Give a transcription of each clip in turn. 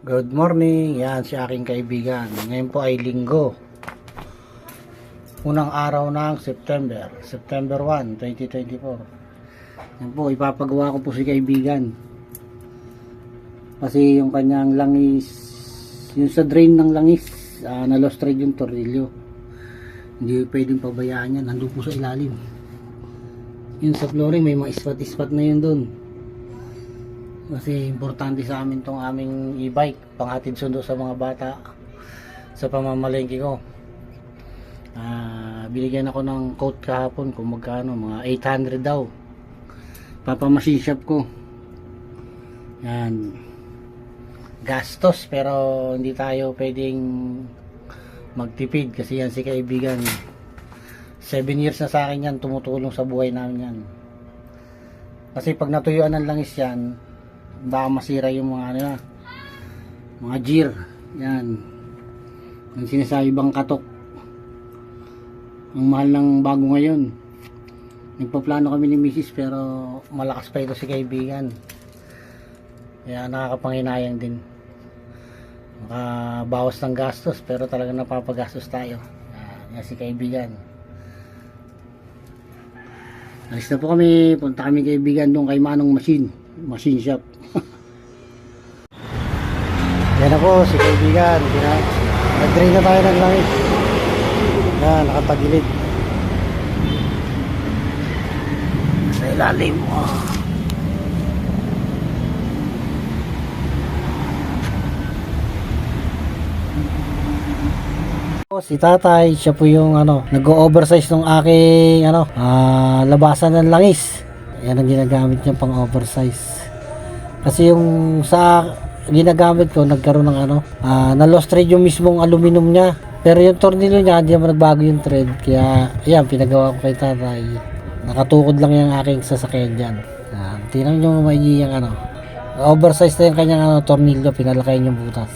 Good morning, yan si aking kaibigan. Ngayon po ay linggo. Unang araw ng September 1, 2024. Yan po, ipapagawa ko po si kaibigan. Kasi yung kanyang langis, yung sa drain ng langis, na-lost thread yung tornilyo. Hindi pwedeng pabayaan yan, nandun po sa ilalim. Yun sa flooring, may mga ispat-ispat na yun dun. Kasi importante sa amin tong aming e-bike, panghatid sundo sa mga bata sa pamamalengke ko. Binigyan ako ng quote kahapon kung magkano, mga 800 daw. Papamachine shop ko. Yan. Gastos, pero hindi tayo pwedeng magtipid kasi yan si kaibigan. 7 years na sa akin yan, tumutulong sa buhay namin yan. Kasi pag natuyuan ng langis yan, baka masira yung mga mga gear. Yan. Yung sinasabi bang katok. Ang mahal ng bago ngayon. Nagpaplano kami ni Mrs. pero malakas pa ito si kaibigan. Kaya nakakapanginayang din. Makabawas ng gastos pero talagang napapagastos tayo. Yan si kaibigan. Alis na po kami. Punta kami kaibigan doon kay Manong Machine Shop. Yan ako si kaibigan. Nag-drain na tayo ng langis. Yan, nakatagilid sa ilalim. Si tatay, siya po yung nag-o-oversize ng aking labasan ng langis. Yan ang ginagamit niya pang oversize. Kasi yung sa ginagamit ko, nagkaroon ng na-lost thread yung mismong aluminum niya. Pero yung tornilyo niya, hindi naman nagbago yung thread. Kaya, yan, pinagawa ko kay tatay. Nakatukod lang yung aking sasakyan dyan. Tingnan nyo maigi yung oversize na yung kanyang tornilyo, pinalakayin yung butas.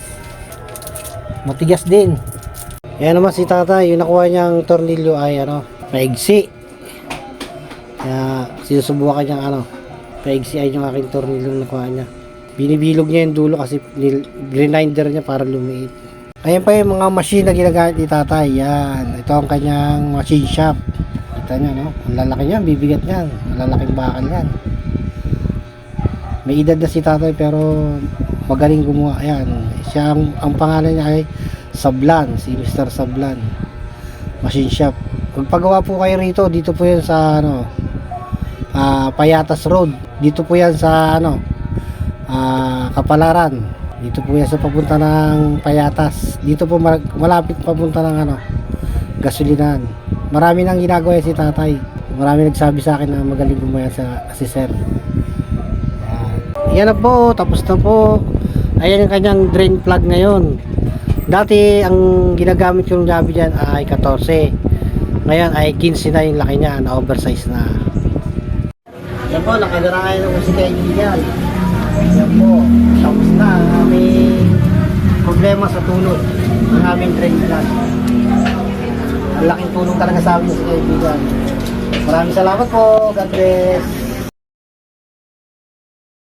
Matigas din. Yan naman si tatay, yung nakuha niyang tornilyo ay maigsi. Kaya sinusubukan niyang paigsi ay yung aking tornilyo na nakuha niya. Binibilog niya yung dulo kasi grinder niya para lumiit. Ayan pa yung mga machine na ginagamit ni tatay. Yan, ito ang kanyang machine shop. Kita niyo, no? Ang lalaki niyan, bibigat niyan. Malalaking bakal yan. May edad na si tatay pero magaling gumawa. Ayan, siya ang pangalan niya ay Sablan, si Mr. Sablan Machine Shop. Magpagawa po kayo rito, dito po yan sa Payatas Road. Dito po yan sa Kapalaran. Dito po yan sa papunta ng Payatas. Dito po malapit papunta ng gasolinahan. Marami nang ginagawa si tatay. Marami nagsabi sa akin na magaling gumawa si sir. Yan na po, tapos na po. Ayan yung kanyang drain plug ngayon. Dati ang ginagamit yung gabi dyan ay 14. Ngayon ay 15 na yung laki niya, na oversize na. Yan po, nakagarayan ako si kaibigan. Yan po, tapos na ang aming problema sa tulog ng aming drain plug. Ang laking tulong talaga sa amin si kaibigan. Maraming salamat po. God bless.